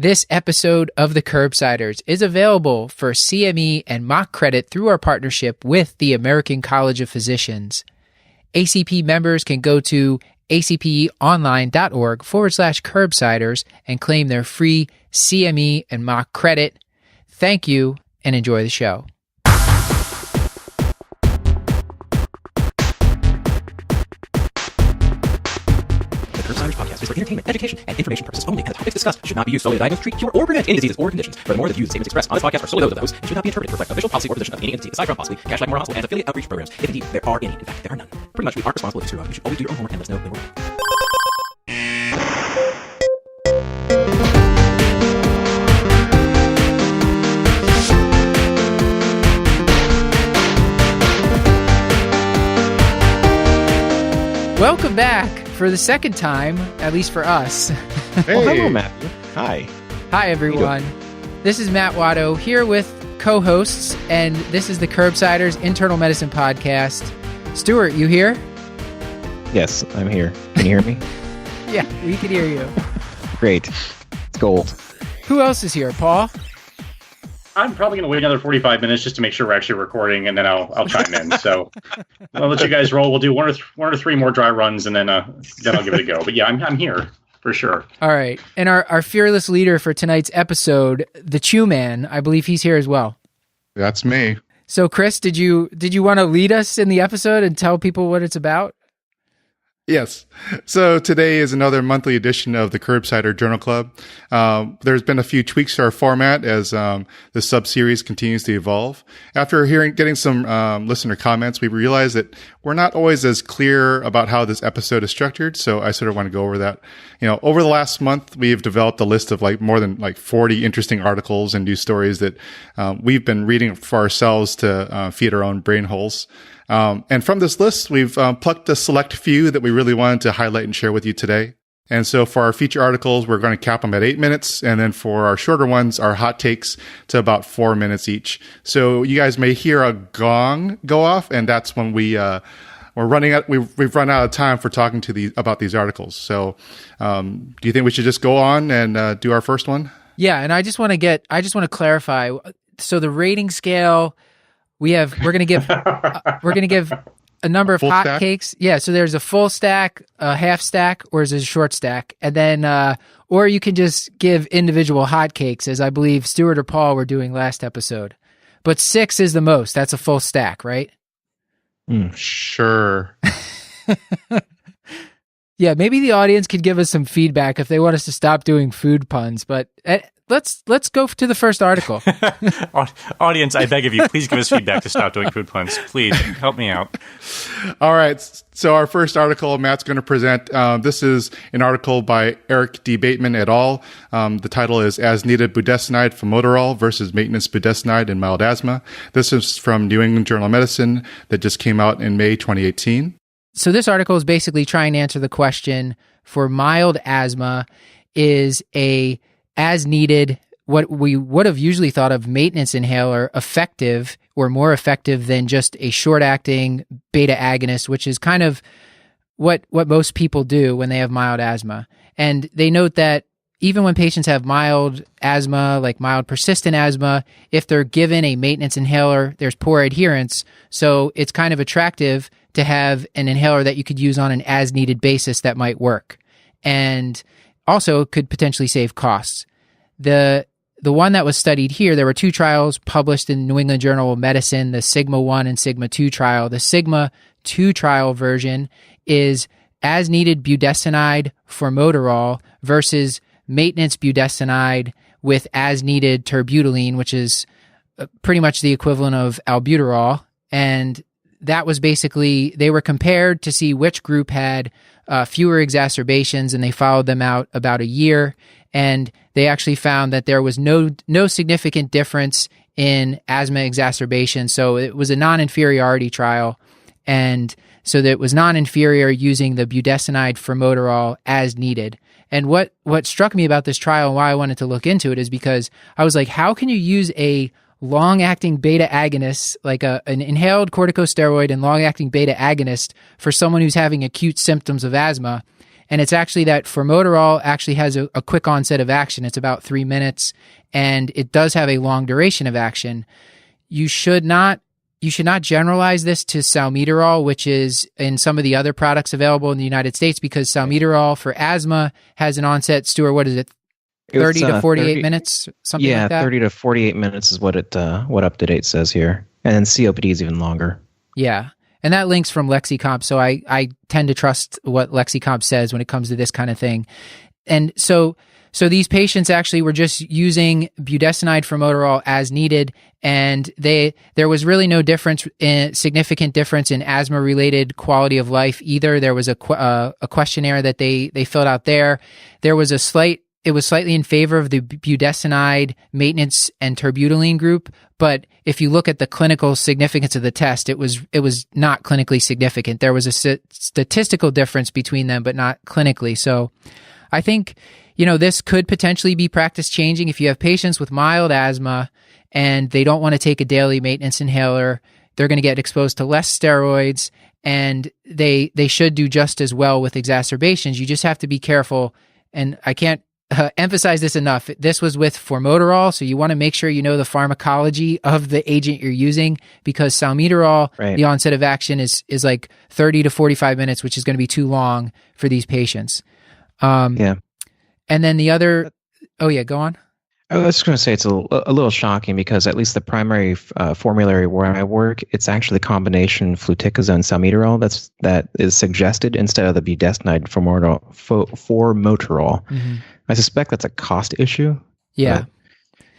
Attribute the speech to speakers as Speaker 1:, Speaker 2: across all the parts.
Speaker 1: This episode of the Curbsiders is available for CME and mock credit through our partnership with the American College of Physicians. ACP members can go to acponline.org/curbsiders and claim their free CME and mock credit. Thank you and enjoy the show.
Speaker 2: The Curbsiders podcast is for entertainment, education, and information purposes only, and the topics discussed should not be used solely to diagnose, treat, cure, or prevent any diseases or conditions. Furthermore, the views and statements expressed on this podcast are solely those of those and should not be interpreted to reflect the official policy or position of any entity aside from possibly Cash Like Moral Hospital and affiliate outreach programs, if indeed there are any. In fact, there are none. Pretty much, we aren't responsible if you screw up. You should always do your own homework and let us know when we're wrong.
Speaker 1: Welcome back for the second time, at least for us.
Speaker 3: Hey. Well, hello, Matthew. Hi.
Speaker 1: Hi, everyone. This is Matt Watto here with co-hosts, and this is the Curbsiders Internal Medicine Podcast. Stuart, you here?
Speaker 3: Yes, I'm here. Can you hear me?
Speaker 1: Yeah, we can hear you.
Speaker 3: Great. It's gold.
Speaker 1: Who else is here, Paul?
Speaker 4: I'm probably going to wait another 45 minutes just to make sure we're actually recording, and then I'll chime in. So I'll let you guys roll. We'll do one or three more dry runs, and then I'll give it a go. But yeah, I'm here for sure.
Speaker 1: All right. And our fearless leader for tonight's episode, the Chiu man, I believe he's here as well.
Speaker 5: That's me.
Speaker 1: So Chris, did you want to lead us in the episode and tell people what it's about?
Speaker 5: Yes. So today is another monthly edition of the Curbsider Journal Club. There's been a few tweaks to our format as the sub-series continues to evolve. After getting some listener comments, we realized that we're not always as clear about how this episode is structured. So I sort of want to go over that. Over the last month, we've developed a list of more than 40 interesting articles and news stories that we've been reading for ourselves to feed our own brain holes. And from this list, we've plucked a select few that we really wanted to highlight and share with you today. And so for our feature articles, we're going to cap them at 8 minutes. And then for our shorter ones, our hot takes to about 4 minutes each. So you guys may hear a gong go off, and that's when we've run out of time for talking about these articles. So do you think we should just go on and do our first one?
Speaker 1: Yeah, and I just want to clarify. So the rating scale, we're going to give a number of hotcakes. Yeah, so there's a full stack, a half stack, or is it a short stack? And then, or you can just give individual hotcakes, as I believe Stuart or Paul were doing last episode. But 6 is the most. That's a full stack, right?
Speaker 5: Sure.
Speaker 1: Yeah, maybe the audience could give us some feedback if they want us to stop doing food puns. But let's go to the first article.
Speaker 6: Audience, I beg of you, please give us feedback to stop doing food puns. Please help me out.
Speaker 5: All right. So our first article Matt's going to present. This is an article by Eric D. Bateman et al. The title is As Needed Budesonide Formoterol versus Maintenance Budesonide in Mild Asthma. This is from New England Journal of Medicine that just came out in May 2018.
Speaker 1: So this article is basically trying to answer the question for mild asthma, is a as needed, what we would have usually thought of maintenance inhaler effective or more effective than just a short-acting beta agonist, which is kind of what most people do when they have mild asthma. And they note that even when patients have mild asthma, like mild persistent asthma, if they're given a maintenance inhaler, there's poor adherence. So it's kind of attractive to have an inhaler that you could use on an as-needed basis that might work. And also could potentially save costs. The one that was studied here, there were 2 trials published in New England Journal of Medicine, the Sigma 1 and Sigma 2 trial. The Sigma 2 trial version is as-needed budesonide formoterol versus maintenance budesonide with as-needed terbutaline, which is pretty much the equivalent of albuterol. And that was basically, they were compared to see which group had fewer exacerbations, and they followed them out about a year. And they actually found that there was no significant difference in asthma exacerbation. So it was a non-inferiority trial. And so that it was non-inferior using the budesonide formoterol as needed. And what struck me about this trial and why I wanted to look into it is because I was like, how can you use a long-acting beta agonist, like an inhaled corticosteroid and long-acting beta agonist for someone who's having acute symptoms of asthma? And it's actually that formoterol actually has a quick onset of action. It's about 3 minutes, and it does have a long duration of action. You should not generalize this to salmeterol, which is in some of the other products available in the United States, because salmeterol for asthma has an onset, Stuart, what is it? 30 to 48 minutes, something like that?
Speaker 3: Yeah, 30 to 48 minutes is what what up to date says here. And then COPD is even longer.
Speaker 1: Yeah. And that link's from Lexicomp, so I tend to trust what Lexicomp says when it comes to this kind of thing. And so these patients actually were just using budesonide formoterol as needed, and there was really no significant difference in asthma-related quality of life either. There was a questionnaire that they filled out there. There was it was slightly in favor of the budesonide maintenance and terbutaline group, but if you look at the clinical significance of the test, it was not clinically significant. There was a statistical difference between them, but not clinically. So I think, this could potentially be practice changing if you have patients with mild asthma and they don't want to take a daily maintenance inhaler. They're going to get exposed to less steroids, and they should do just as well with exacerbations. You just have to be careful, and I can't emphasize this enough. This was with formoterol, so you want to make sure you know the pharmacology of the agent you're using, because salmeterol, the onset of action is like 30 to 45 minutes, which is going to be too long for these patients. And then the other, go on.
Speaker 3: I was just going to say it's a little shocking because at least the primary formulary where I work, it's actually combination fluticasone salmeterol that is suggested instead of the budesonide formoterol. Mm-hmm. I suspect that's a cost issue.
Speaker 1: Yeah.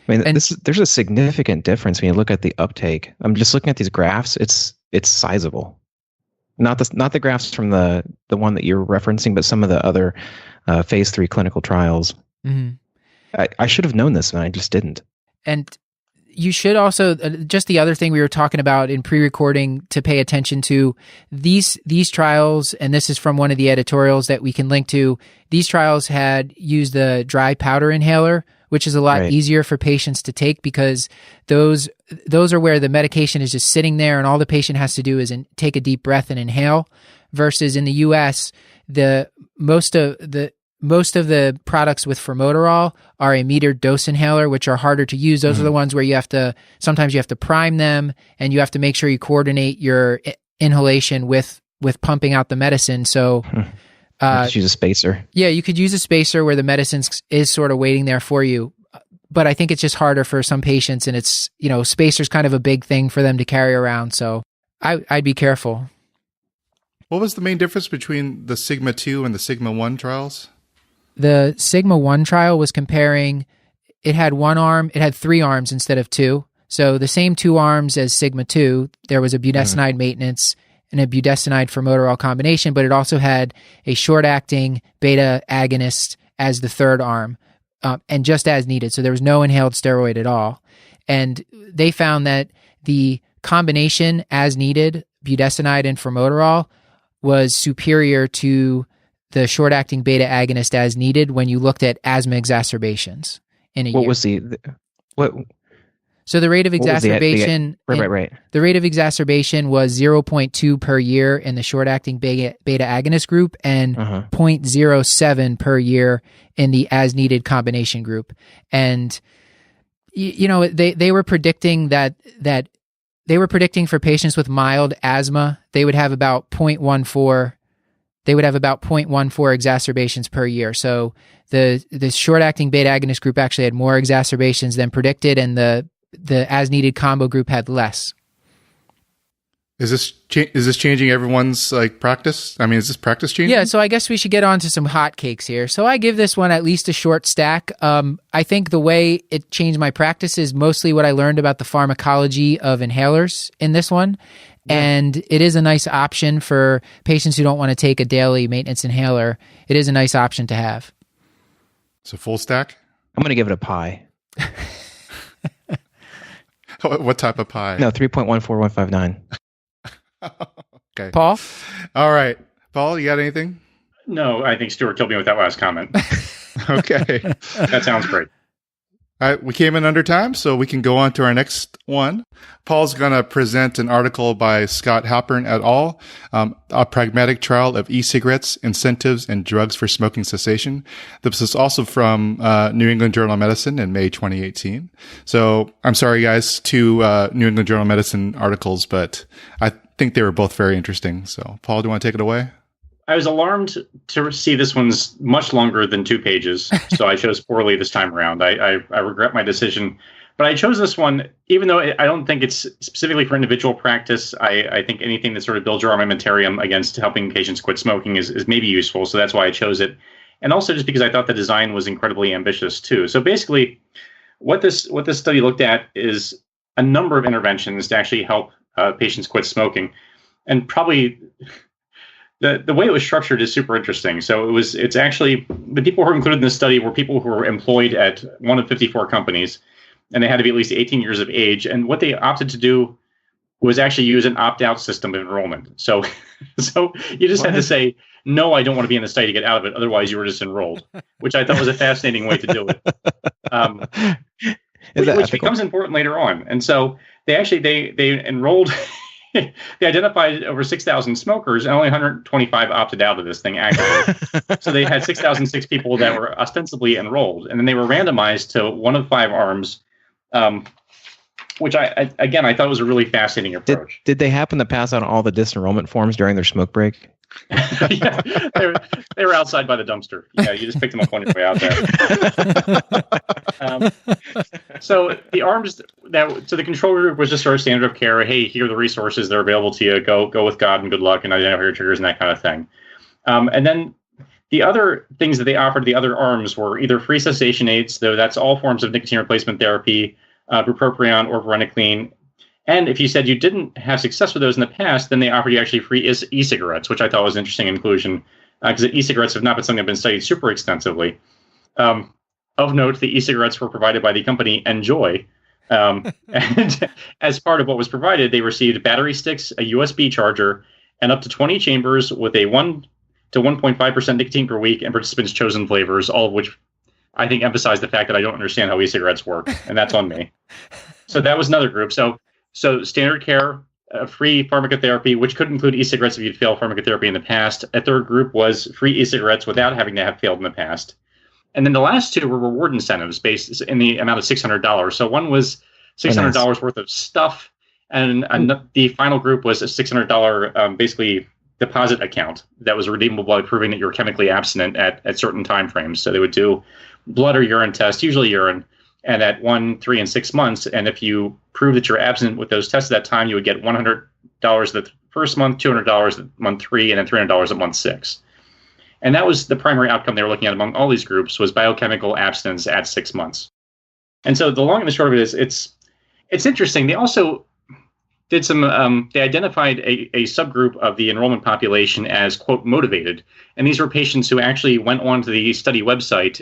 Speaker 3: There's a significant difference when you look at the uptake. I'm just looking at these graphs. It's sizable. Not the graphs from the one that you're referencing, but some of the other phase 3 clinical trials.
Speaker 1: Mm-hmm.
Speaker 3: I should have known this, and I just didn't.
Speaker 1: And you should also, just the other thing we were talking about in pre-recording to pay attention to, these trials, and this is from one of the editorials that we can link to, these trials had used the dry powder inhaler, which is a lot easier for patients to take, because those are where the medication is just sitting there and all the patient has to do is take a deep breath and inhale, versus in the US, most of the products with formoterol are a metered dose inhaler, which are harder to use. Those are the ones where sometimes you have to prime them, and you have to make sure you coordinate your inhalation with pumping out the medicine. So
Speaker 3: just use a spacer.
Speaker 1: Yeah, you could use a spacer where the medicine is sort of waiting there for you. But I think it's just harder for some patients, and it's, spacer's kind of a big thing for them to carry around. So I'd be careful.
Speaker 5: What was the main difference between the Sigma 2 and the Sigma 1 trials?
Speaker 1: The Sigma 1 trial was comparing, it had 3 arms instead of 2. So the same 2 arms as Sigma 2, there was a budesonide maintenance and a budesonide formoterol combination, but it also had a short-acting beta agonist as the third arm, and just as needed. So there was no inhaled steroid at all. And they found that the combination as needed, budesonide and formoterol, was superior to the short-acting beta agonist as needed when you looked at asthma exacerbations in a year.
Speaker 3: What was what?
Speaker 1: So the rate of exacerbation, the rate of exacerbation was 0.2 per year in the short-acting beta agonist group, and 0.07 per year in the as-needed combination group. And they were predicting that they were predicting for patients with mild asthma, they would have about 0.14. They would have about 0.14 exacerbations per year. So the short-acting beta agonist group actually had more exacerbations than predicted, and the as-needed combo group had less.
Speaker 5: Is this changing everyone's practice? I mean, is this practice changing?
Speaker 1: Yeah, so I guess we should get on to some hotcakes here. So I give this one at least a short stack. I think the way it changed my practice is mostly what I learned about the pharmacology of inhalers in this one. Yeah. And it is a nice option for patients who don't want to take a daily maintenance inhaler. It is a nice option to have.
Speaker 5: So full stack?
Speaker 3: I'm going to give it a pie.
Speaker 5: What type of pie?
Speaker 3: No, 3.14159.
Speaker 5: Okay.
Speaker 1: Paul?
Speaker 5: All right. Paul, you got anything?
Speaker 4: No, I think Stuart killed me with that last comment.
Speaker 5: Okay.
Speaker 4: That sounds great.
Speaker 5: All right, we came in under time, so we can go on to our next one. Paul's going to present an article by Scott Halpern et al., a pragmatic trial of e-cigarettes, incentives, and drugs for smoking cessation. This is also from New England Journal of Medicine in May 2018. So I'm sorry, guys, two New England Journal of Medicine articles, but I think they were both very interesting. So, Paul, do you want to take it away?
Speaker 4: I was alarmed to see this one's much longer than 2 pages, so I chose poorly this time around. I regret my decision, but I chose this one, even though I don't think it's specifically for individual practice. I think anything that sort of builds your armamentarium against helping patients quit smoking is maybe useful, so that's why I chose it. And also just because I thought the design was incredibly ambitious, too. So basically, what this study looked at is a number of interventions to actually help patients quit smoking, and probably... The way it was structured is super interesting. So it's actually, the people who were included in this study were people who were employed at one of 54 companies, and they had to be at least 18 years of age. And what they opted to do was actually use an opt-out system of enrollment. So you just had to say, no, I don't want to be in the study to get out of it. Otherwise, you were disenrolled, which I thought was a fascinating way to do it. Which becomes important later on. And so they enrolled... They identified over 6,000 smokers, and only 125 opted out of this thing actively. So they had 6,006 people that were ostensibly enrolled, and then they were randomized to one of 5 arms, which I thought was a really fascinating approach.
Speaker 3: Did they happen to pass out all the disenrollment forms during their smoke break?
Speaker 4: Yeah, they were outside by the dumpster. Yeah, you just picked them up on your way out there. So the arms so the control group was just sort of standard of care. Hey, here are the resources that are available to you. Go with God and good luck, and identify your triggers and that kind of thing. And then the other things that they offered, the other arms, were either free cessation aids, though that's all forms of nicotine replacement therapy, bupropion or varenicline. And if you said you didn't have success with those in the past, then they offered you actually free e-cigarettes, which I thought was an interesting inclusion, because e-cigarettes have not been something that have been studied super extensively. Of note, the e-cigarettes were provided by the company Enjoy. And as part of what was provided, they received battery sticks, a USB charger, and up to 20 chambers with a 1 to 1.5% nicotine per week, and participants' chosen flavors, all of which I think emphasize the fact that I don't understand how e-cigarettes work, and that's on me. So that was another group. So standard care, free pharmacotherapy, which could include e-cigarettes if you'd failed pharmacotherapy in the past. A third group was free e-cigarettes without having to have failed in the past. And then the last 2 were reward incentives based in the amount of $600. So one was $600 worth of stuff, and the final group was a $600 basically deposit account that was redeemable by proving that you were chemically abstinent at certain time frames. So they would do blood or urine tests, usually urine, and at 1, 3, and 6 months. And if you prove that you're abstinent with those tests at that time, you would get $100 the first month, $200 at month 3, and then $300 at month 6. And that was the primary outcome they were looking at among all these groups, was biochemical abstinence at 6 months. And so the long and the short of it is, it's interesting. They also did some, they identified a subgroup of the enrollment population as, quote, motivated. And these were patients who actually went onto the study website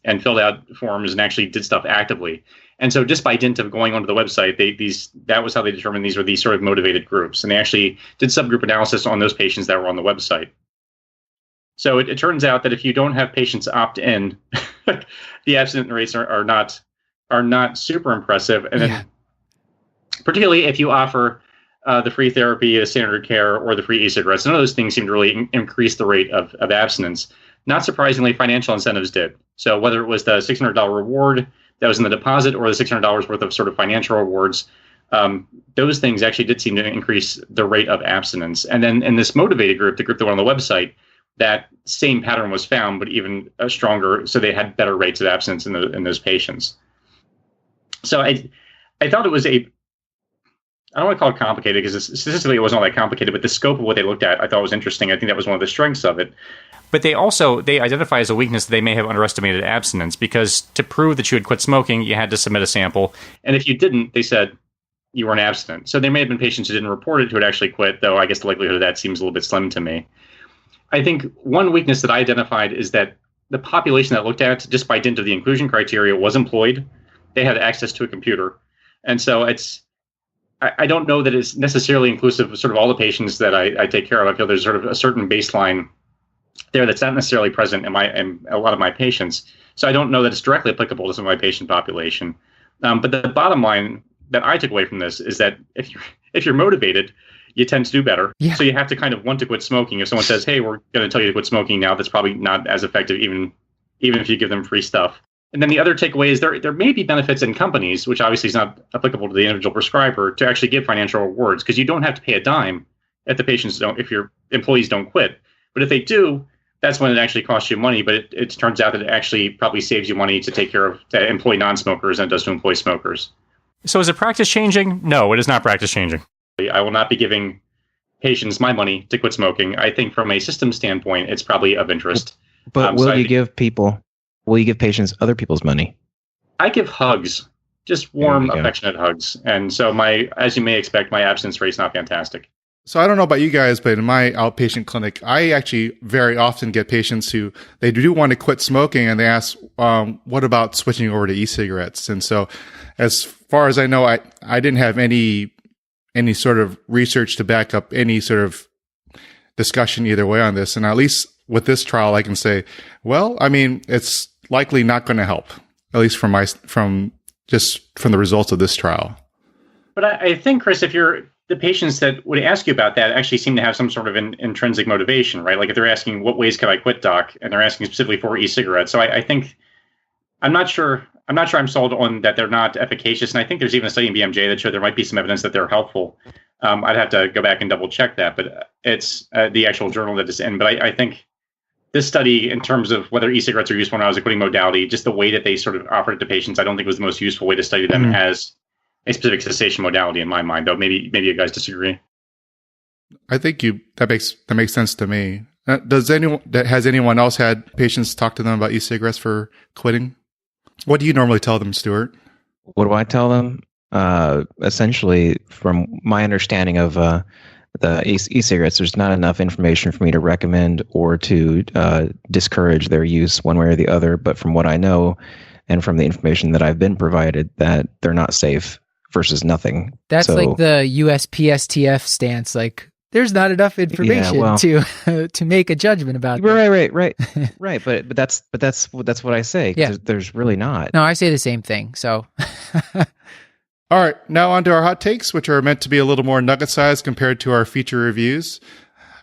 Speaker 4: and filled out forms and actually did stuff actively. And so just by dint of going onto the website, that was how they determined these were these sort of motivated groups. And they actually did subgroup analysis on those patients that were on the website. So it turns out that if you don't have patients opt in, the abstinence rates are not super impressive. And then particularly if you offer the free therapy, the standard care, or the free e-cigarettes, none of those things seem to really increase the rate of abstinence. Not surprisingly, financial incentives did. So whether it was the $600 reward that was in the deposit or the $600 worth of sort of financial rewards, those things actually did seem to increase the rate of abstinence. And then in this motivated group, the group that went on the website, that same pattern was found, but even stronger. So they had better rates of abstinence in those patients. So I thought it was I don't want to call it complicated because statistically it wasn't all that complicated, but the scope of what they looked at I thought was interesting. I think that was one of the strengths of it.
Speaker 6: But they identify as a weakness that they may have underestimated abstinence, because to prove that you had quit smoking, you had to submit a sample.
Speaker 4: And if you didn't, they said you weren't abstinent. So there may have been patients who didn't report it who had actually quit, though I guess the likelihood of that seems a little bit slim to me. I think one weakness that I identified is that the population that looked at, just by dint of the inclusion criteria, was employed. They had access to a computer. And so I don't know that it's necessarily inclusive of sort of all the patients that I take care of. I feel there's sort of a certain baseline there that's not necessarily present in a lot of my patients. So I don't know that it's directly applicable to some of my patient population. But the bottom line that I took away from this is that if you're motivated, you tend to do better.
Speaker 1: Yeah.
Speaker 4: So you have to kind of want to quit smoking. If someone says, hey, we're going to tell you to quit smoking now, that's probably not as effective, even if you give them free stuff. And then the other takeaway is there may be benefits in companies, which obviously is not applicable to the individual prescriber, to actually give financial rewards, because you don't have to pay a dime if your employees don't quit. But if they do, that's when it actually costs you money. But it turns out that it actually probably saves you money to take care of to employ non-smokers than it does to employ smokers. So
Speaker 6: is it practice changing? No, it is not practice changing.
Speaker 4: I will not be giving patients my money to quit smoking. I think from a system standpoint, it's probably of interest.
Speaker 3: But will you give patients other people's money?
Speaker 4: I give hugs, just warm, affectionate hugs. And so as you may expect, my abstinence rate is not fantastic.
Speaker 5: So I don't know about you guys, but in my outpatient clinic, I actually very often get patients who they do want to quit smoking, and they ask, what about switching over to e-cigarettes? And so as far as I know, I didn't have any sort of research to back up any sort of discussion either way on this. And at least with this trial, I can say, well, I mean, it's likely not going to help, at least from the results of this trial.
Speaker 4: But I think, Chris, if the patients that would ask you about that actually seem to have some sort of intrinsic motivation, right? Like if they're asking, what ways can I quit, doc? And they're asking specifically for e-cigarettes. So I think, I'm not sure I'm sold on that they're not efficacious. And I think there's even a study in BMJ that showed there might be some evidence that they're helpful. I'd have to go back and double check that, but it's the actual journal that it's in. But I think this study, in terms of whether e-cigarettes are useful now as a quitting modality, just the way that they sort of offered it to patients, I don't think was the most useful way to study them as a specific cessation modality in my mind, though. Maybe you guys disagree.
Speaker 5: I think that makes sense to me. Has anyone else had patients talk to them about e-cigarettes for quitting? What do you normally tell them, Stuart?
Speaker 3: What do I tell them? Essentially, from my understanding of the e-cigarettes, there's not enough information for me to recommend or to discourage their use one way or the other. But from what I know, and from the information that I've been provided, that they're not safe versus nothing.
Speaker 1: That's like the USPSTF stance. Like, there's not enough information to make a judgment about.
Speaker 3: Right. But that's what I say.
Speaker 1: Yeah.
Speaker 3: There's really not.
Speaker 1: No, I say the same thing. So.
Speaker 5: All right, now on to our hot takes, which are meant to be a little more nugget sized compared to our feature reviews.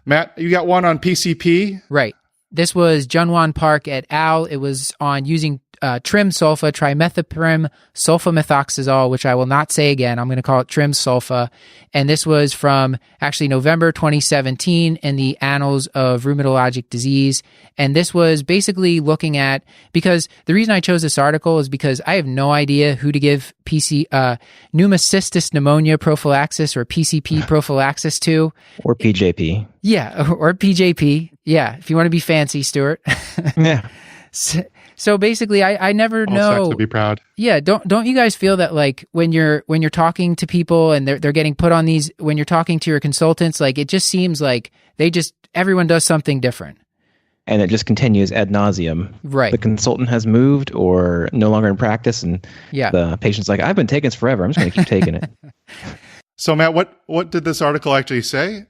Speaker 5: Matt, you got one on PCP?
Speaker 1: Right. This was Junwan Park et al. It was on using trim sulfa, trimethoprim sulfamethoxazole, which I will not say again. I'm going to call it trim sulfa. And this was from actually November 2017 in the Annals of Rheumatologic Disease. And this was basically looking at, because the reason I chose this article is because I have no idea who to give Pneumocystis pneumonia prophylaxis or PCP prophylaxis to.
Speaker 3: Or PJP.
Speaker 1: Yeah, or PJP. Yeah, if you want to be fancy, Stuart.
Speaker 3: Yeah.
Speaker 1: So basically, I never know.
Speaker 5: To be proud.
Speaker 1: Yeah, don't you guys feel that, like, when you're talking to people and they're getting put on these, when you're talking to your consultants, like, it just seems like everyone does something different.
Speaker 3: And it just continues ad nauseum.
Speaker 1: Right.
Speaker 3: The consultant has moved or no longer in practice, and the patient's like, I've been taking this forever. I'm just going to keep taking it.
Speaker 5: So Matt, what did this article actually say?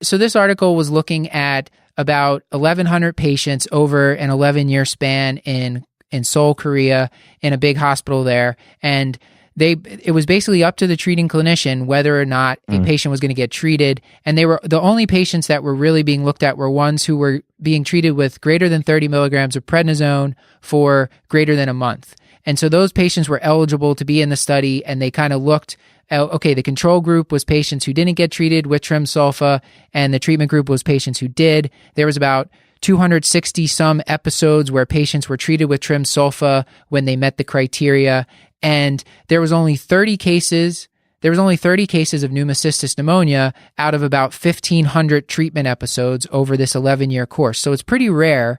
Speaker 1: So this article was looking at about 1,100 patients over an 11-year span in Seoul, Korea, in a big hospital there. And it was basically up to the treating clinician whether or not a patient was going to get treated. And they were the only patients that were really being looked at were ones who were being treated with greater than 30 milligrams of prednisone for greater than a month. And so those patients were eligible to be in the study, and they kind of looked okay, the control group was patients who didn't get treated with trim sulfa, and the treatment group was patients who did. There was about 260 some episodes where patients were treated with trim sulfa when they met the criteria, and there was only 30 cases. There was only 30 cases of pneumocystis pneumonia out of about 1,500 treatment episodes over this 11-year course. So it's pretty rare,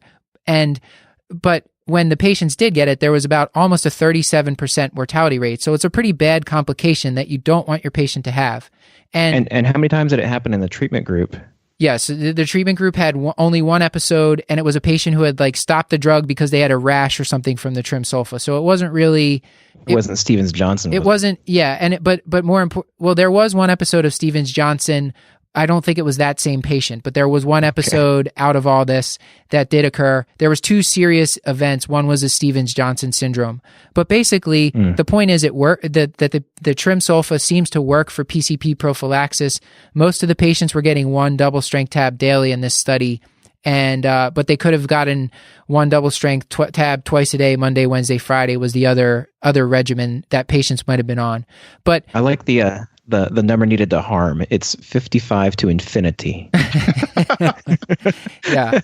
Speaker 1: but when the patients did get it, there was about almost a 37% mortality rate. So it's a pretty bad complication that you don't want your patient to have. And
Speaker 3: how many times did it happen in the treatment group?
Speaker 1: Yes, the treatment group had only one episode, and it was a patient who had stopped the drug because they had a rash or something from the trim sulfa. So it wasn't really.
Speaker 3: It wasn't Stevens-Johnson.
Speaker 1: It wasn't. Yeah, but more important. Well, there was one episode of Stevens-Johnson, I don't think it was that same patient, but there was one episode out of all this that did occur. There was 2 serious events. One was a Stevens-Johnson syndrome. But basically, the point is that the trim sulfa seems to work for PCP prophylaxis. Most of the patients were getting 1 double-strength tab daily in this study, and but they could have gotten 1 double-strength tab twice a day. Monday, Wednesday, Friday was the other regimen that patients might have been on. But
Speaker 3: I like the number needed to harm. It's 55 to infinity.
Speaker 1: Yeah.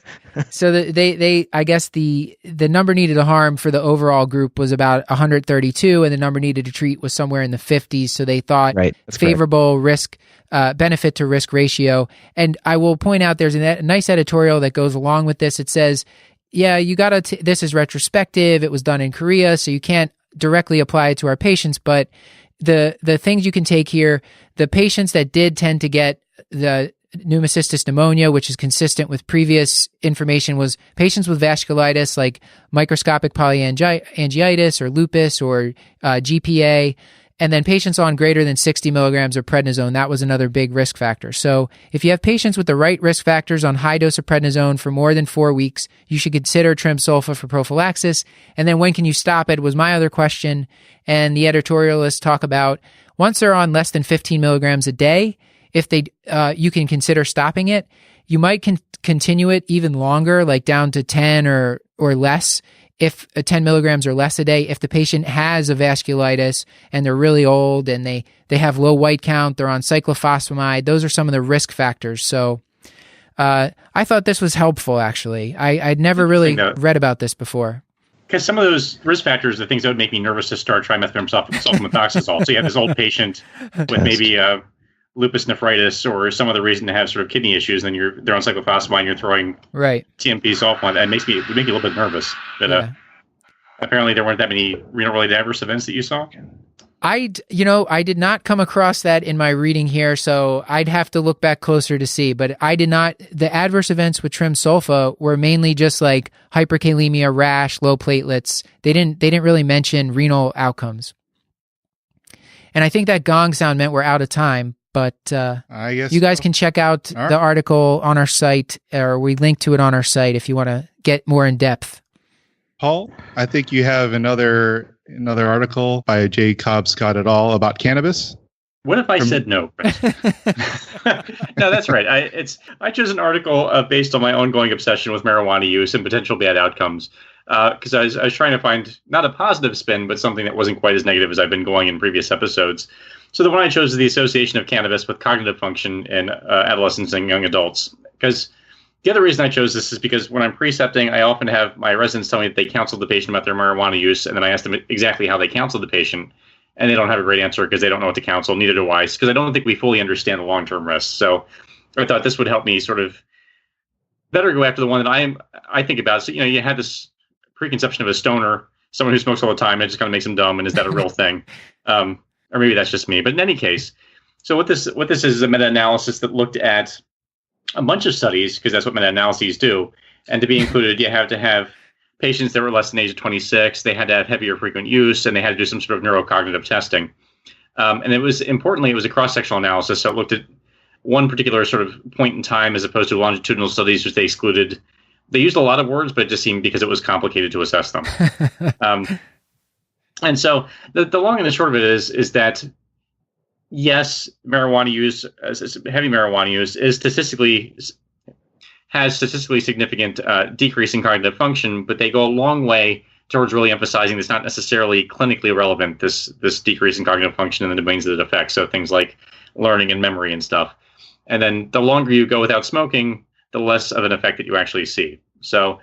Speaker 1: So they I guess the number needed to harm for the overall group was about 132, and the number needed to treat was somewhere in the 50s. So they thought favorable risk benefit to risk ratio. And I will point out there's a nice editorial that goes along with this. It says, yeah, you got to this is retrospective. It was done in Korea, so you can't directly apply it to our patients, but the things you can take here, the patients that did tend to get the Pneumocystis pneumonia, which is consistent with previous information, was patients with vasculitis like microscopic polyangiitis or lupus or GPA, and then patients on greater than 60 milligrams of prednisone. That was another big risk factor. So if you have patients with the right risk factors on high dose of prednisone for more than 4 weeks, you should consider trim sulfa for prophylaxis. And then when can you stop it was my other question. And the editorialists talk about once they're on less than 15 milligrams a day, if they you can consider stopping it. You might continue it even longer, like down to 10 or less, if 10 milligrams or less a day, if the patient has a vasculitis and they're really old and they have low white count, they're on cyclophosphamide. Those are some of the risk factors. So I thought this was helpful, actually. I'd never really read about this before.
Speaker 4: Because some of those risk factors are things that would make me nervous to start trimethoprim sulfamethoxazole. So you have this old patient with maybe lupus nephritis or some other reason to have sort of kidney issues, and then they're on cyclophosphamide and you're throwing TMP sulfa. That would make you a little bit nervous. But apparently there weren't that many renal-related adverse events that you saw.
Speaker 1: I did not come across that in my reading here, so I'd have to look back closer to see. But I did not. The adverse events with trim sulfa were mainly just like hyperkalemia, rash, low platelets. They didn't really mention renal outcomes. And I think that gong sound meant we're out of time. But
Speaker 5: I guess
Speaker 1: you guys can check out the article on our site, or we link to it on our site if you want to get more in depth.
Speaker 5: Paul, I think you have another article by J. Cobb Scott et al. About cannabis.
Speaker 4: What if I said no? No, that's right. I chose an article based on my ongoing obsession with marijuana use and potential bad outcomes. Because I was trying to find not a positive spin, but something that wasn't quite as negative as I've been going in previous episodes. So the one I chose is the association of cannabis with cognitive function in adolescents and young adults. Because the other reason I chose this is because when I'm precepting, I often have my residents tell me that they counseled the patient about their marijuana use, and then I ask them exactly how they counseled the patient, and they don't have a great answer because they don't know what to counsel, neither do I, because I don't think we fully understand the long-term risks. So I thought this would help me sort of better go after the one that I think about. So, you had this preconception of a stoner, someone who smokes all the time, and it just kind of makes them dumb, and is that a real thing? Or maybe that's just me. But in any case, so what this is a meta-analysis that looked at a bunch of studies, because that's what meta-analyses do. And to be included, you have to have patients that were less than age of 26. They had to have heavier frequent use, and they had to do some sort of neurocognitive testing. And it was a cross-sectional analysis. So it looked at one particular sort of point in time as opposed to longitudinal studies, which they excluded. They used a lot of words, but it just seemed because it was complicated to assess them. And so the long and the short of it is that, yes, marijuana use, heavy marijuana use, has statistically significant decrease in cognitive function, but they go a long way towards really emphasizing it's not necessarily clinically relevant, this decrease in cognitive function in the domains that it affects, so things like learning and memory and stuff. And then the longer you go without smoking, the less of an effect that you actually see. So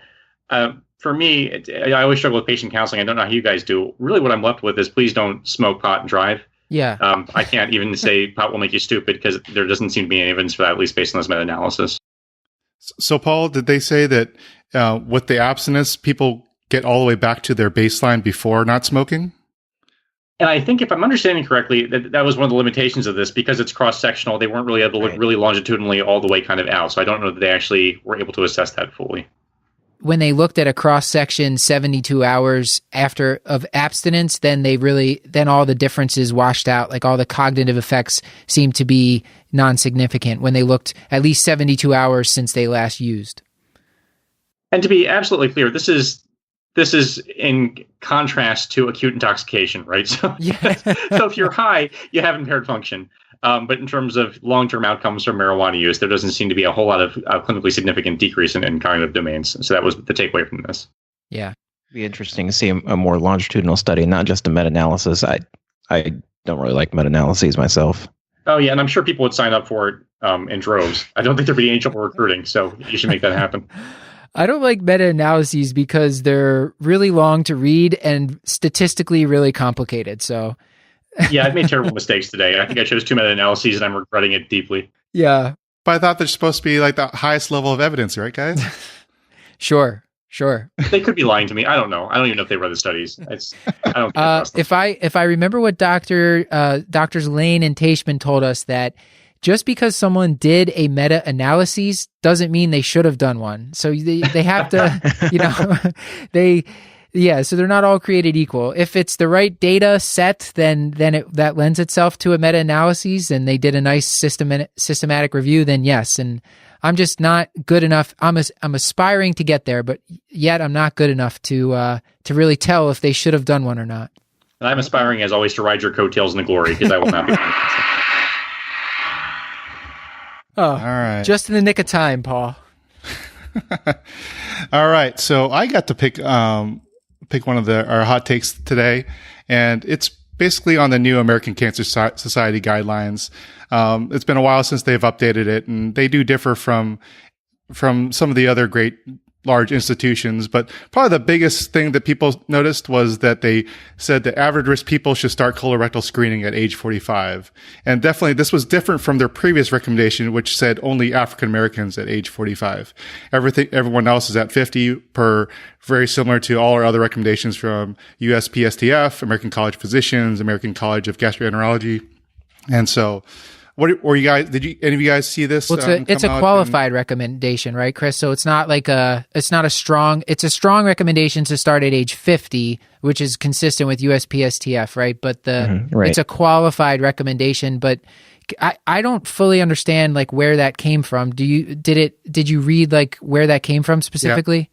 Speaker 4: for me, I always struggle with patient counseling. I don't know how you guys do. Really what I'm left with is please don't smoke pot and drive. Yeah. I can't even say pot will make you stupid because there doesn't seem to be any evidence for that, at least based on this meta-analysis.
Speaker 5: So, Paul, did they say that with the abstinence, people get all the way back to their baseline before not smoking?
Speaker 4: And I think if I'm understanding correctly, that was one of the limitations of this. Because it's cross-sectional, they weren't really able to look really longitudinally all the way kind of out. So I don't know that they actually were able to assess that fully.
Speaker 1: when they looked at a cross section 72 hours after of abstinence, then all the differences washed out. Like all the cognitive effects seemed to be non-significant when they looked at least 72 hours since they last used.
Speaker 4: And to be absolutely clear, this is in contrast to acute intoxication, right? So, so if you're high, you have impaired function. But in terms of long-term outcomes from marijuana use, there doesn't seem to be a whole lot of clinically significant decrease in cognitive domains. So that was the takeaway from this.
Speaker 1: Yeah.
Speaker 3: It'd be interesting to see a more longitudinal study, not just a meta-analysis. I don't really like meta-analyses myself.
Speaker 4: Oh, yeah, and I'm sure people would sign up for it in droves. I don't think there'd be any trouble recruiting, so you should make that happen.
Speaker 1: I don't like meta-analyses because they're really long to read and statistically really complicated. So,
Speaker 4: yeah, I've made terrible mistakes today. I think I chose 2 meta-analyses, and I'm regretting it deeply.
Speaker 1: Yeah.
Speaker 5: But I thought they're supposed to be like the highest level of evidence, right, guys?
Speaker 1: Sure.
Speaker 4: They could be lying to me. I don't know. I don't even know if they read the studies. I don't trust them.
Speaker 1: If I remember what Doctors Lane and Teichman told us, that just because someone did a meta-analysis doesn't mean they should have done one. So they have to, so they're not all created equal. If it's the right data set, then that lends itself to a meta-analysis, and they did a nice systematic review, then yes. And I'm just not good enough. I'm aspiring to get there, but yet I'm not good enough to really tell if they should have done one or not.
Speaker 4: And I'm aspiring, as always, to ride your coattails in the glory, because I will not be.
Speaker 1: Oh, all right. Just in the nick of time, Paul.
Speaker 5: All right. So I got to pick one of our hot takes today, and it's basically on the new American Cancer Society guidelines. It's been a while since they've updated it, and they do differ from some of the other great large institutions. But probably the biggest thing that people noticed was that they said that average risk people should start colorectal screening at age 45. And definitely this was different from their previous recommendation, which said only African Americans at age 45. Everyone else is at 50 very similar to all our other recommendations from USPSTF, American College of Physicians, American College of Gastroenterology. And so, what were you guys? Any of you guys see this?
Speaker 1: Well, it's a qualified recommendation, right, Chris? So it's not like it's a strong recommendation to start at age 50, which is consistent with USPSTF, right? But it's a qualified recommendation. But I don't fully understand like where that came from. Did you read like where that came from specifically?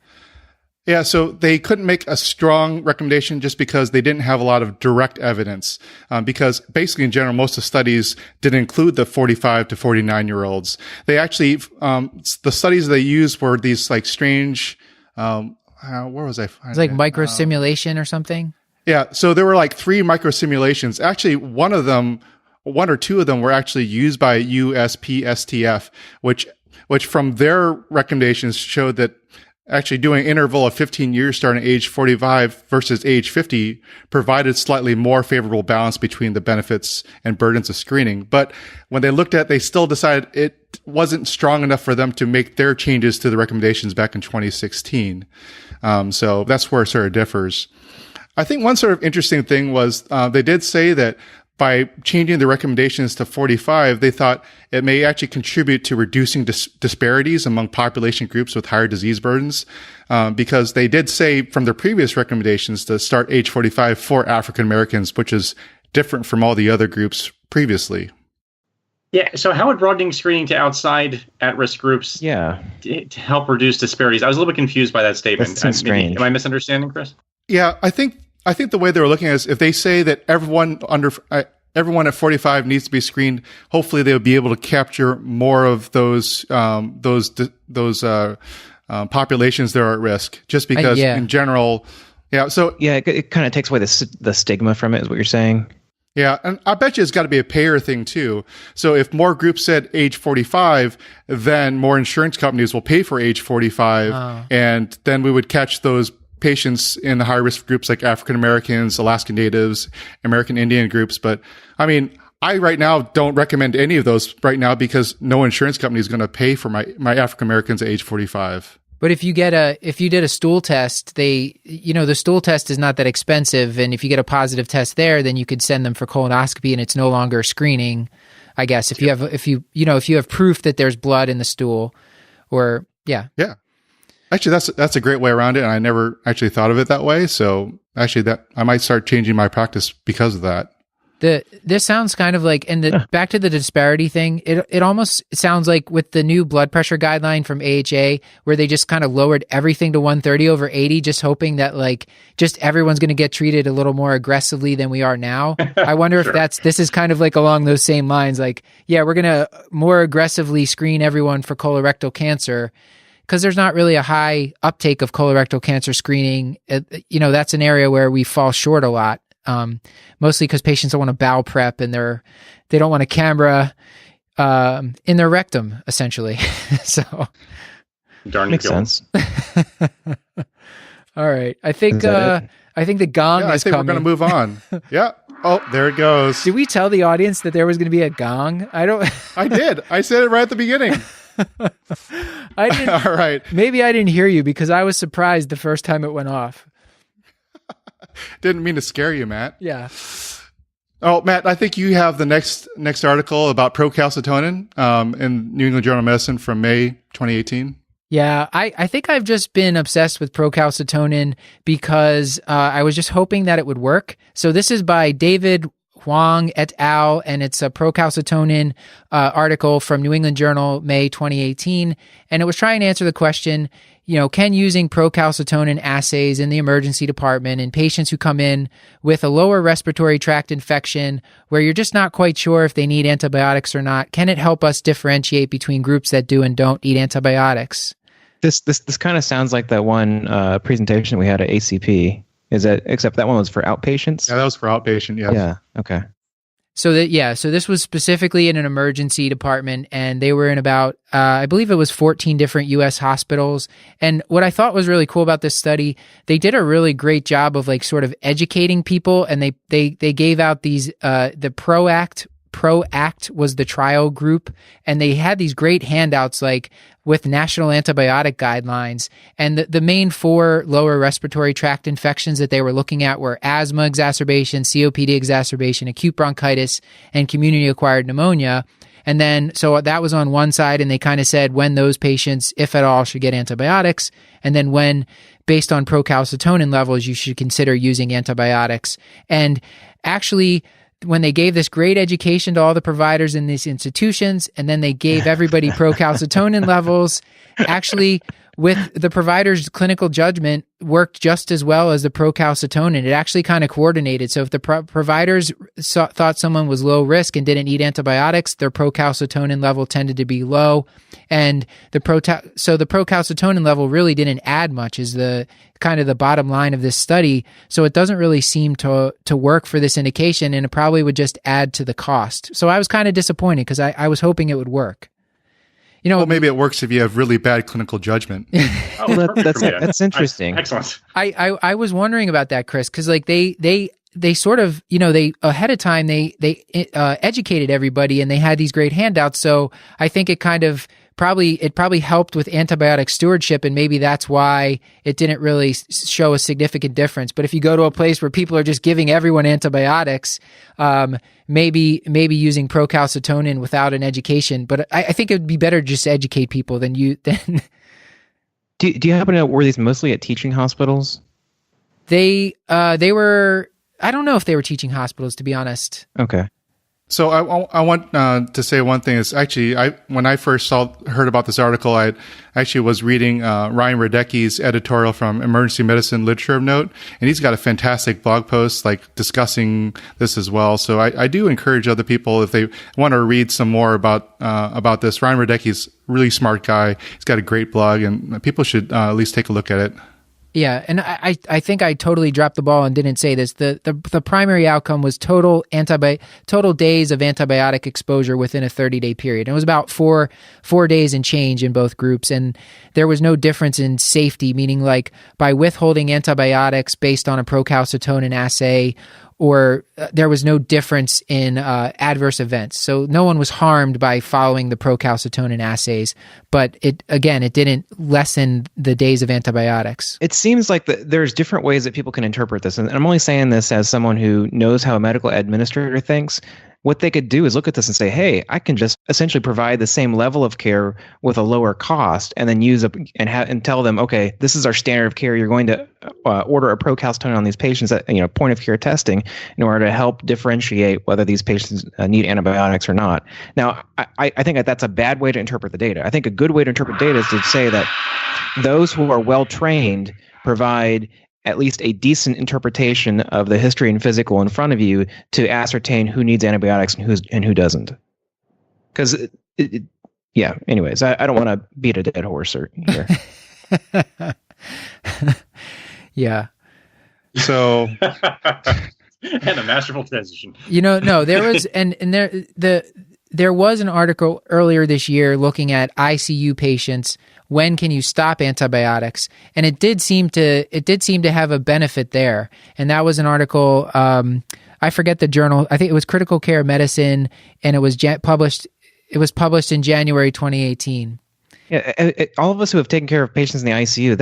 Speaker 5: Yeah, so they couldn't make a strong recommendation just because they didn't have a lot of direct evidence. Because basically, in general, most of the studies didn't include the 45 to 49-year-olds. They actually, the studies they used were these like strange, where was I finding
Speaker 1: It's like microsimulation or something?
Speaker 5: Yeah, so there were like 3 microsimulations. Actually, one or two of them were actually used by USPSTF, which from their recommendations showed that actually doing an interval of 15 years starting at age 45 versus age 50 provided slightly more favorable balance between the benefits and burdens of screening. But when they looked at it, they still decided it wasn't strong enough for them to make their changes to the recommendations back in 2016. So that's where it sort of differs. I think one sort of interesting thing was they did say that by changing the recommendations to 45, they thought it may actually contribute to reducing disparities among population groups with higher disease burdens, because they did say from their previous recommendations to start age 45 for African Americans, which is different from all the other groups previously.
Speaker 4: Yeah, so how would broadening screening to outside at-risk groups to help reduce disparities? I was a little bit confused by that statement.
Speaker 3: That seems strange.
Speaker 4: Am I misunderstanding, Chris?
Speaker 5: Yeah, I think the way they were looking at it is if they say that everyone at 45 needs to be screened, hopefully they'll be able to capture more of those populations that are at risk. Just because in general,
Speaker 3: it kind of takes away the stigma from it, is what you're saying.
Speaker 5: Yeah, and I bet you it's got to be a payer thing too. So if more groups said age 45, then more insurance companies will pay for age 45, and then we would catch those patients in the high risk groups like African Americans, Alaskan Natives, American Indian groups. But I mean, I right now don't recommend any of those right now because no insurance company is going to pay for my African Americans at age 45.
Speaker 1: But if you did a stool test, the stool test is not that expensive. And if you get a positive test there, then you could send them for colonoscopy and it's no longer screening, I guess, if you have proof that there's blood in the stool or.
Speaker 5: Yeah. Actually, that's a great way around it, and I never actually thought of it that way. So actually, that I might start changing my practice because of that.
Speaker 1: This sounds kind of like, and back to the disparity thing, it almost sounds like with the new blood pressure guideline from AHA, where they just kind of lowered everything to 130/80, just hoping that like just everyone's going to get treated a little more aggressively than we are now. I wonder
Speaker 4: Sure.
Speaker 1: if this is kind of like along those same lines. Like, yeah, we're going to more aggressively screen everyone for colorectal cancer, because there's not really a high uptake of colorectal cancer screening. That's an area where we fall short a lot. Mostly because patients don't want to bowel prep and they don't want a camera in their rectum, essentially. So
Speaker 4: Darn
Speaker 3: Makes
Speaker 4: you, Gil.
Speaker 3: sense.
Speaker 1: all right, I think
Speaker 3: Is that it?
Speaker 1: I think the gong
Speaker 5: Yeah, I
Speaker 1: is
Speaker 5: think
Speaker 1: coming.
Speaker 5: we're going to move on. Yeah. Oh, there it goes.
Speaker 1: Did we tell the audience that there was going to be a gong? I don't.
Speaker 5: I did. I said it right at the beginning.
Speaker 1: I didn't.
Speaker 5: All right.
Speaker 1: Maybe I didn't hear you because I was surprised the first time it went off.
Speaker 5: Didn't mean to scare you, Matt.
Speaker 1: Yeah.
Speaker 5: Oh, Matt, I think you have the next article about procalcitonin in New England Journal of Medicine from May 2018.
Speaker 1: Yeah, I think I've just been obsessed with procalcitonin because I was just hoping that it would work. So this is by David Huang et al., and it's a procalcitonin article from New England Journal, May 2018. And it was trying to answer the question, can using procalcitonin assays in the emergency department in patients who come in with a lower respiratory tract infection where you're just not quite sure if they need antibiotics or not, can it help us differentiate between groups that do and don't need antibiotics?
Speaker 3: This kind of sounds like that one presentation we had at ACP. Except that one was for outpatients?
Speaker 5: Yeah, that was for outpatient. Yes.
Speaker 3: Yeah. Okay.
Speaker 1: So this was specifically in an emergency department, and they were in about, I believe it was 14 different U.S. hospitals. And what I thought was really cool about this study, they did a really great job of like sort of educating people, and they gave out these, the ProAct was the trial group, and they had these great handouts like with national antibiotic guidelines. And the main 4 lower respiratory tract infections that they were looking at were asthma exacerbation, COPD exacerbation, acute bronchitis, and community-acquired pneumonia. And then, so that was on one side, and they kind of said when those patients, if at all, should get antibiotics, and then when, based on procalcitonin levels, you should consider using antibiotics. And actually, when they gave this great education to all the providers in these institutions, and then they gave everybody procalcitonin levels, actually, with the provider's clinical judgment worked just as well as the procalcitonin. It actually kind of coordinated. So if the providers thought someone was low risk and didn't need antibiotics, their procalcitonin level tended to be low. And the procalcitonin level really didn't add much is the kind of the bottom line of this study. So it doesn't really seem to work for this indication, and it probably would just add to the cost. So I was kind of disappointed because I was hoping it would work.
Speaker 5: Well, maybe it works if you have really bad clinical judgment.
Speaker 3: Well, that's interesting.
Speaker 4: Excellent.
Speaker 1: I was wondering about that, Chris, because like they sort of, they ahead of time they educated everybody, and they had these great handouts. So I think it kind of probably helped with antibiotic stewardship, and maybe that's why it didn't really show a significant difference. But if you go to a place where people are just giving everyone antibiotics, maybe using procalcitonin without an education. But I think it would be better just to educate people than you.
Speaker 3: Do you happen to know, were these mostly at teaching hospitals?
Speaker 1: They were. I don't know if they were teaching hospitals, to be honest.
Speaker 3: Okay.
Speaker 5: So I want to say one thing is actually when I first heard about this article, I actually was reading Ryan Radecki's editorial from Emergency Medicine Literature of Note, and he's got a fantastic blog post like discussing this as well. So I do encourage other people, if they want to read some more about this. Ryan Radecki's a really smart guy. He's got a great blog, and people should at least take a look at it.
Speaker 1: Yeah, and I think I totally dropped the ball and didn't say this. The primary outcome was total days of antibiotic exposure within a 30-day period. And it was about four days and change in both groups, and there was no difference in safety, meaning like by withholding antibiotics based on a procalcitonin assay, or there was no difference in adverse events. So no one was harmed by following the procalcitonin assays, but it didn't lessen the days of antibiotics.
Speaker 3: It seems like there's different ways that people can interpret this. And I'm only saying this as someone who knows how a medical administrator thinks. what they could do is look at this and say, hey, I can just essentially provide the same level of care with a lower cost, and then and tell them, okay, this is our standard of care. You're going to order a procalcitonin on these patients at point of care testing in order to help differentiate whether these patients need antibiotics or not. Now, I think that's a bad way to interpret the data. I think a good way to interpret data is to say that those who are well trained provide at least a decent interpretation of the history and physical in front of you to ascertain who needs antibiotics and who doesn't. Because, anyways, I don't want to beat a dead horse here.
Speaker 1: Yeah.
Speaker 5: So,
Speaker 4: and a masterful transition.
Speaker 1: No, there was, there was an article earlier this year looking at ICU patients. When can you stop antibiotics? And it did seem to have a benefit there. And that was an article, I forget the journal. I think it was Critical Care Medicine, and it was published in January 2018.
Speaker 3: Yeah, all of us who have taken care of patients in the ICU,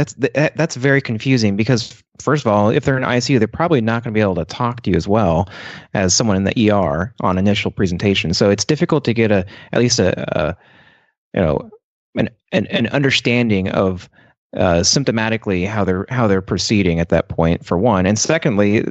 Speaker 3: that's very confusing because, first of all, if they're in ICU, they're probably not going to be able to talk to you as well as someone in the ER on initial presentation. So it's difficult to get at least an understanding of symptomatically how they're proceeding at that point, for one, and secondly,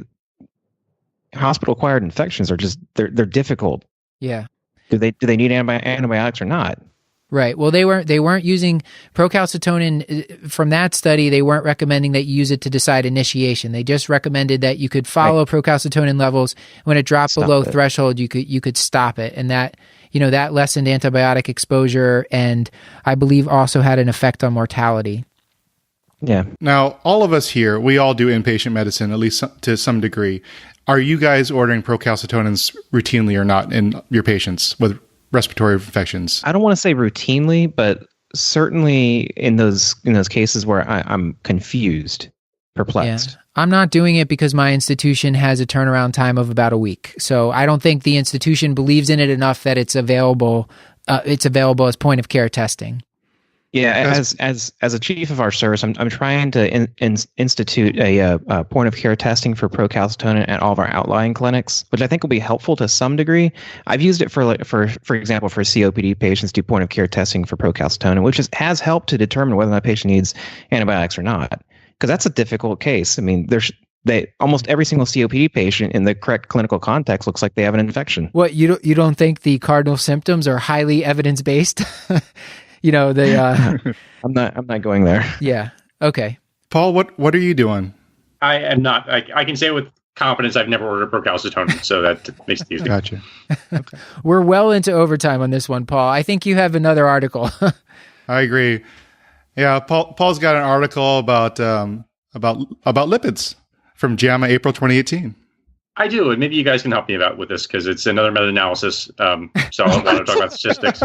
Speaker 3: hospital-acquired infections are just they're difficult.
Speaker 1: Yeah.
Speaker 3: Do they need antibiotics or not?
Speaker 1: Right. Well, they weren't using procalcitonin from that study. They weren't recommending that you use it to decide initiation. They just recommended that you could follow procalcitonin levels. When it dropped below threshold, you could stop it, and that that lessened antibiotic exposure, and I believe also had an effect on mortality.
Speaker 5: Yeah. Now, all of us here, we all do inpatient medicine, at least to some degree. Are you guys ordering procalcitonins routinely or not in your patients with respiratory infections?
Speaker 3: I don't want to say routinely, but certainly in those cases where I'm confused, perplexed.
Speaker 1: Yeah. I'm not doing it because my institution has a turnaround time of about a week. So I don't think the institution believes in it enough that it's available. It's available as point of care testing.
Speaker 3: Yeah, as a chief of our service, I'm trying to institute a point of care testing for procalcitonin at all of our outlying clinics, which I think will be helpful to some degree. I've used it for example, for COPD patients, do point of care testing for procalcitonin, which has helped to determine whether that patient needs antibiotics or not, because that's a difficult case. I mean, almost every single COPD patient in the correct clinical context looks like they have an infection.
Speaker 1: What, you don't think the cardinal symptoms are highly evidence based?
Speaker 3: I'm not going there.
Speaker 1: Yeah. Okay.
Speaker 5: Paul, what are you doing?
Speaker 4: I am not. I can say with confidence I've never ordered procalcitonin, so that makes it easy.
Speaker 5: Gotcha.
Speaker 1: Okay. We're well into overtime on this one, Paul. I think you have another article.
Speaker 5: I agree. Yeah, Paul's got an article about lipids from JAMA, April 2018.
Speaker 4: I do, and maybe you guys can help me with this because it's another meta-analysis. So I want to talk about statistics.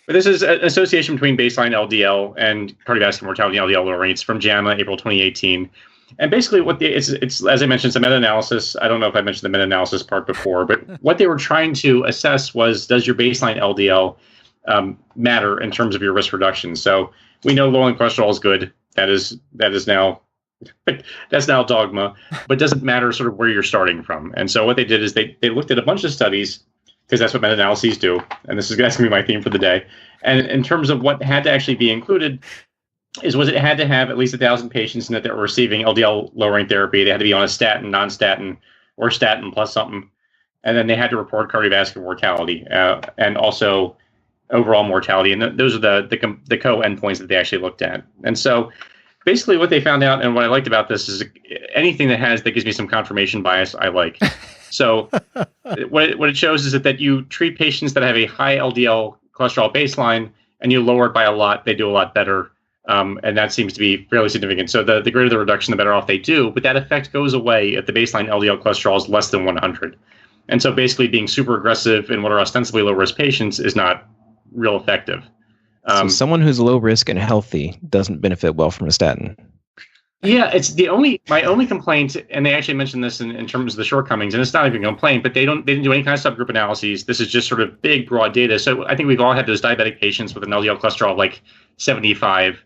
Speaker 4: But this is an association between baseline LDL and cardiovascular mortality and LDL lower rates from JAMA, April 2018. And basically, it's as I mentioned, it's a meta-analysis. I don't know if I mentioned the meta-analysis part before, but what they were trying to assess was, does your baseline LDL matter in terms of your risk reduction? So we know low in cholesterol is good. That is now that's now dogma, but doesn't matter sort of where you're starting from. And so what they did is they looked at a bunch of studies, because that's what meta-analyses do. And this is going to be my theme for the day. And in terms of what had to actually be included, was it had to have at least 1,000 patients in it that were receiving LDL lowering therapy. They had to be on a statin, non-statin, or statin plus something. And then they had to report cardiovascular mortality and also overall mortality. And those are the co-endpoints that they actually looked at. And so basically what they found out, and what I liked about this, is anything that gives me some confirmation bias, I like. So what it shows is that you treat patients that have a high LDL cholesterol baseline and you lower it by a lot, they do a lot better. And that seems to be fairly significant. So the greater the reduction, the better off they do. But that effect goes away if the baseline LDL cholesterol is less than 100. And so basically being super aggressive in what are ostensibly low-risk patients is not real effective.
Speaker 3: So someone who's low risk and healthy doesn't benefit well from a statin.
Speaker 4: Yeah, it's my only complaint, and they actually mentioned this in terms of the shortcomings, and it's not even a complaint, but they didn't do any kind of subgroup analyses. This is just sort of big, broad data. So I think we've all had those diabetic patients with an LDL cholesterol of like 75,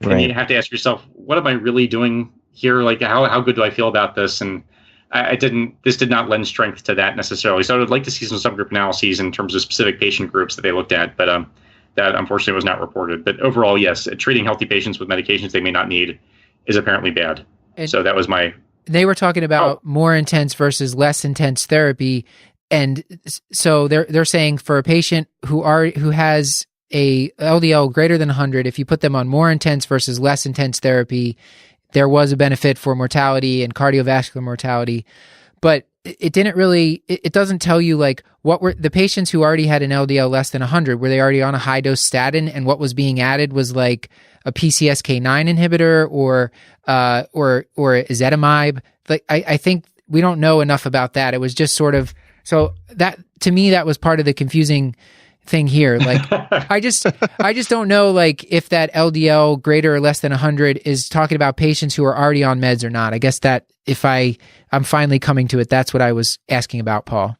Speaker 4: and you have to ask yourself, what am I really doing here? Like, how good do I feel about this? And this did not lend strength to that necessarily. So I would like to see some subgroup analyses in terms of specific patient groups that they looked at, but that unfortunately was not reported. But overall, yes, treating healthy patients with medications they may not need is apparently bad. So that was my...
Speaker 1: They were talking about more intense versus less intense therapy. And so they're saying for a patient who has a LDL greater than 100, if you put them on more intense versus less intense therapy, there was a benefit for mortality and cardiovascular mortality. But it didn't really, it doesn't tell you like what were the patients who already had an LDL less than 100, were they already on a high dose statin, and what was being added was like a PCSK9 inhibitor or ezetimibe. Like I think we don't know enough about that. It was just sort of, so that to me that was part of the confusing thing here. Like I just don't know like if that LDL greater or less than 100 is talking about patients who are already on meds or not. I guess that if I'm finally coming to it, that's what I was asking about, Paul.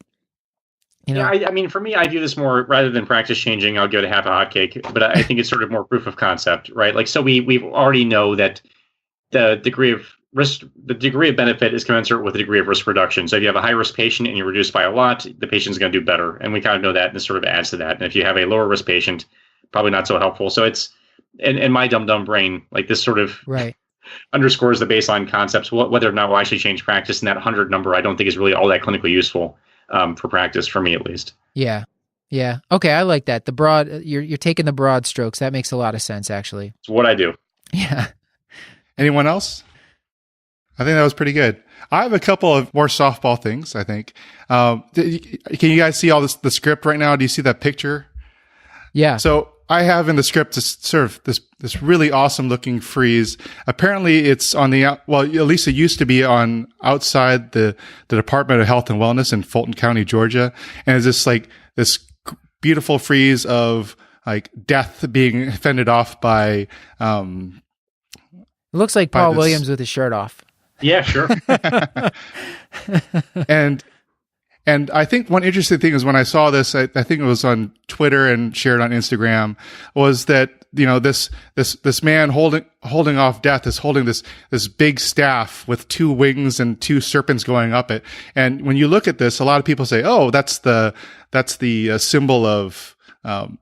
Speaker 1: You know?
Speaker 4: Yeah, I mean, for me, I view this more, rather than practice changing, I'll go to half a hotcake, but I think it's sort of more proof of concept, right? Like, so we already know that the degree of benefit is commensurate with the degree of risk reduction. So if you have a high risk patient and you reduce by a lot, the patient's going to do better. And we kind of know that, and this sort of adds to that. And if you have a lower risk patient, probably not so helpful. So it's, in my dumb brain, like this sort of
Speaker 1: right.
Speaker 4: underscores the baseline concepts. Whether or not we'll actually change practice, and that 100 number, I don't think is really all that clinically useful for practice, for me at least.
Speaker 1: Yeah. Okay, I like that. The broad, you're taking the broad strokes. That makes a lot of sense, actually.
Speaker 4: It's what I do.
Speaker 1: Yeah.
Speaker 5: Anyone else? I think that was pretty good. I have a couple of more softball things, I think. Can you guys see all the script right now? Do you see that picture?
Speaker 1: Yeah.
Speaker 5: So I have in the script this sort of this really awesome looking frieze. Apparently it's on at least it used to be on outside the Department of Health and Wellness in Fulton County, Georgia. And it's just like this beautiful frieze of like death being fended off by,
Speaker 1: it looks like Paul Williams with his shirt off.
Speaker 4: Yeah, sure.
Speaker 5: And I think one interesting thing is when I saw this, I think it was on Twitter and shared on Instagram, was that, you know, this man holding off death is holding this big staff with two wings and two serpents going up it. And when you look at this, a lot of people say, "Oh, that's the symbol of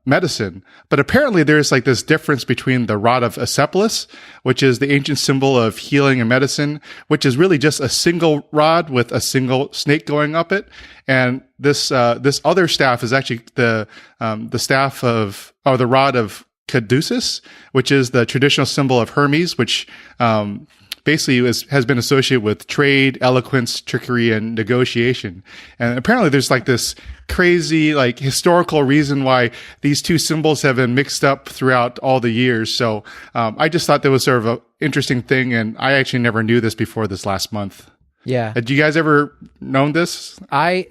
Speaker 5: medicine." But apparently there's like this difference between the rod of Asclepius, which is the ancient symbol of healing and medicine, which is really just a single rod with a single snake going up it. And this other staff is actually the staff of, or the rod of caduceus, which is the traditional symbol of Hermes, which basically has been associated with trade, eloquence, trickery, and negotiation. And apparently there's like this crazy like historical reason why these two symbols have been mixed up throughout all the years. So I just thought that was sort of an interesting thing, and I actually never knew this before this last month.
Speaker 1: Yeah.
Speaker 5: Had you guys ever known this?
Speaker 1: I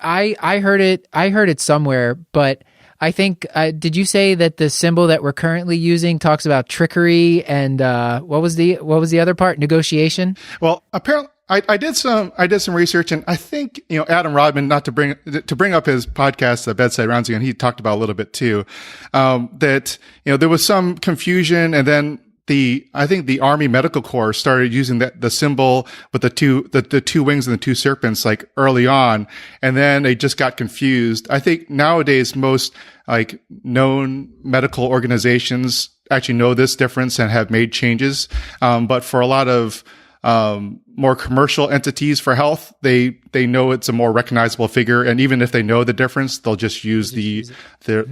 Speaker 1: heard it somewhere, but I think, did you say that the symbol that we're currently using talks about trickery and what was the other part? Negotiation?
Speaker 5: Well, apparently I did some research, and I think, you know, Adam Rodman, not to bring up his podcast, The Bedside Rounds again, he talked about a little bit too, that, you know, there was some confusion, and then I think the Army Medical Corps started using the symbol with the two wings and the two serpents like early on, and then they just got confused. I think nowadays most like known medical organizations actually know this difference and have made changes. But for a lot of more commercial entities for health, they know it's a more recognizable figure, and even if they know the difference, they'll just use the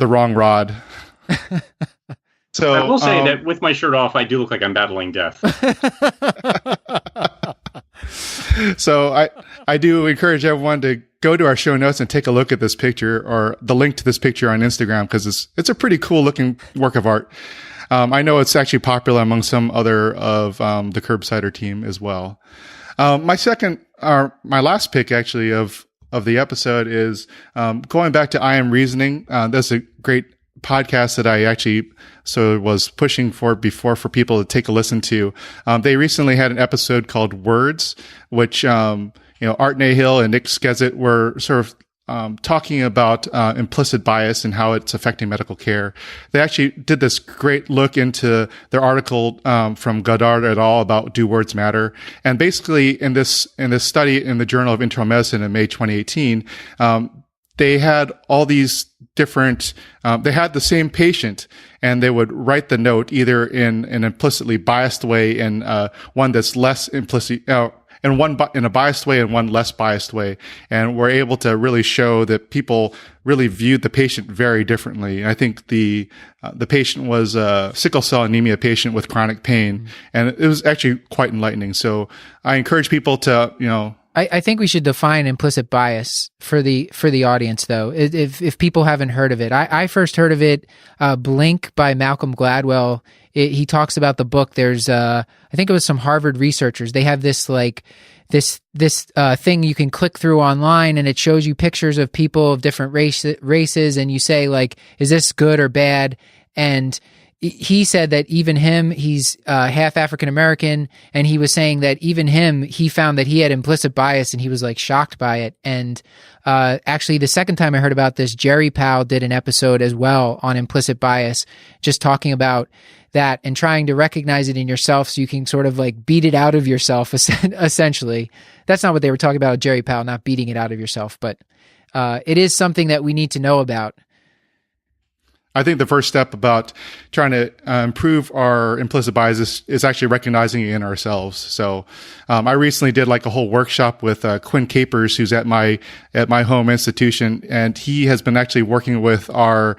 Speaker 5: wrong rod. So
Speaker 4: I will say that with my shirt off, I do look like I'm battling death.
Speaker 5: So I do encourage everyone to go to our show notes and take a look at this picture, or the link to this picture on Instagram, because it's a pretty cool looking work of art. I know it's actually popular among some other of the Curbsider team as well. My last pick actually of the episode is going back to I Am Reasoning. That's a great podcast that I actually was pushing for before for people to take a listen to. They recently had an episode called Words, which Art Nahill and Nick Skezett were sort of talking about implicit bias and how it's affecting medical care. They actually did this great look into their article from Goddard et al. About Do Words Matter? And basically, in this study in the Journal of Internal Medicine in May 2018, they had all these different. They had the same patient, and they would write the note either in an implicitly biased way and one that's less implicit. And one in a biased way and one less biased way. And we're able to really show that people really viewed the patient very differently. And I think the patient was a sickle cell anemia patient with chronic pain. And it was actually quite enlightening. So I encourage people to,
Speaker 1: I think we should define implicit bias for the audience, though, if people haven't heard of it. I first heard of it, Blink by Malcolm Gladwell. He talks about the book. There's, I think it was some Harvard researchers. They have this thing you can click through online, and it shows you pictures of people of different races, and you say, like, is this good or bad? And he said that even him, he's half African American, and he was saying that even him, he found that he had implicit bias, and he was like shocked by it. And actually, the second time I heard about this, Jerry Powell did an episode as well on implicit bias, just talking about that and trying to recognize it in yourself so you can sort of like beat it out of yourself, essentially. That's not what they were talking about with Jerry Powell, not beating it out of yourself, but it is something that we need to know about.
Speaker 5: I think the first step about trying to improve our implicit bias is actually recognizing it in ourselves. So I recently did like a whole workshop with Quinn Capers, who's at my home institution, and he has been actually working with our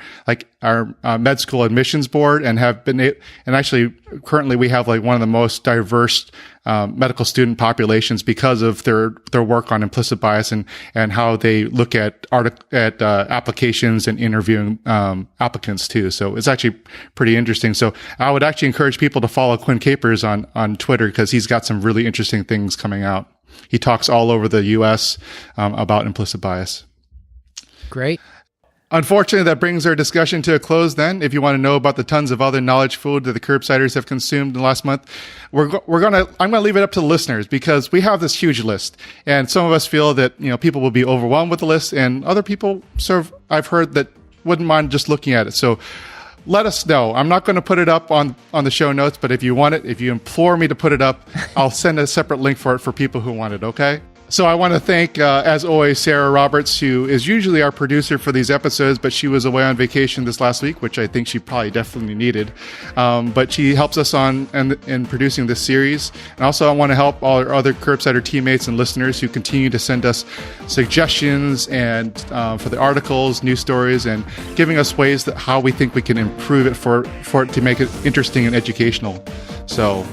Speaker 5: med school admissions board and actually currently we have like one of the most diverse medical student populations because of their work on implicit bias and how they look at applications and interviewing applicants too. So it's actually pretty interesting. So I would actually encourage people to follow Quinn Capers on Twitter because he's got some really interesting things coming out. He talks all over the U.S. About implicit bias. Great. Unfortunately, that brings our discussion to a close then. If you want to know about the tons of other knowledge food that the Curbsiders have consumed in the last month, I'm going to leave it up to the listeners because we have this huge list. And some of us feel that, people will be overwhelmed with the list, and other people I've heard that wouldn't mind just looking at it. So let us know. I'm not going to put it up on the show notes, but if you want it, if you implore me to put it up, I'll send a separate link for it for people who want it, okay? So I want to thank, as always, Sarah Roberts, who is usually our producer for these episodes, but she was away on vacation this last week, which I think she probably definitely needed. But she helps us in producing this series. And also I want to help all our other Curbsider teammates and listeners who continue to send us suggestions and for the articles, news stories, and giving us ways that how we think we can improve it for it to make it interesting and educational. So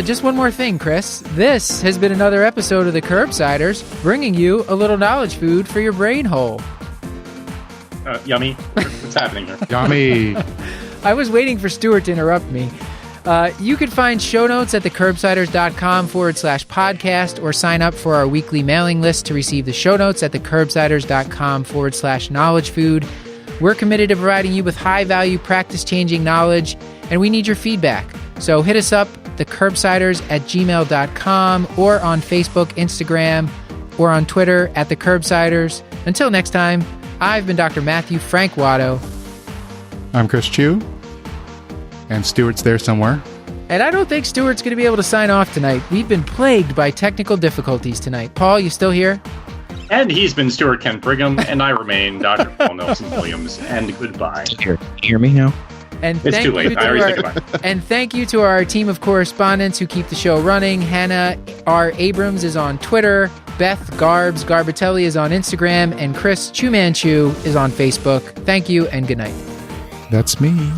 Speaker 5: just one more thing, Chris. This has been another episode of the Curbsiders, bringing you a little knowledge food for your brain hole.
Speaker 4: Yummy. What's happening here?
Speaker 5: Yummy.
Speaker 1: I was waiting for Stuart to interrupt me. You can find show notes at thecurbsiders.com/podcast or sign up for our weekly mailing list to receive the show notes at thecurbsiders.com/knowledge food. We're committed to providing you with high-value, practice-changing knowledge, and we need your feedback. So hit us up, thecurbsiders@gmail.com, or on Facebook, Instagram, or on Twitter at thecurbsiders. Until next time, I've been Dr. Matthew Frank Watto.
Speaker 5: I'm Chris Chiu, and Stuart's there somewhere.
Speaker 1: And I don't think Stuart's going to be able to sign off tonight. We've been plagued by technical difficulties tonight. Paul, you still here?
Speaker 4: And he's been Stuart Kent Brigham, and I remain Dr. Paul Nelson Williams, and goodbye.
Speaker 3: Hear me now?
Speaker 1: And
Speaker 4: it's too late. I already said goodbye.
Speaker 1: And thank you to our team of correspondents who keep the show running. Hannah R. Abrams is on Twitter. Beth Garbatelli is on Instagram. And Chris Chu is on Facebook. Thank you and good night.
Speaker 5: That's me.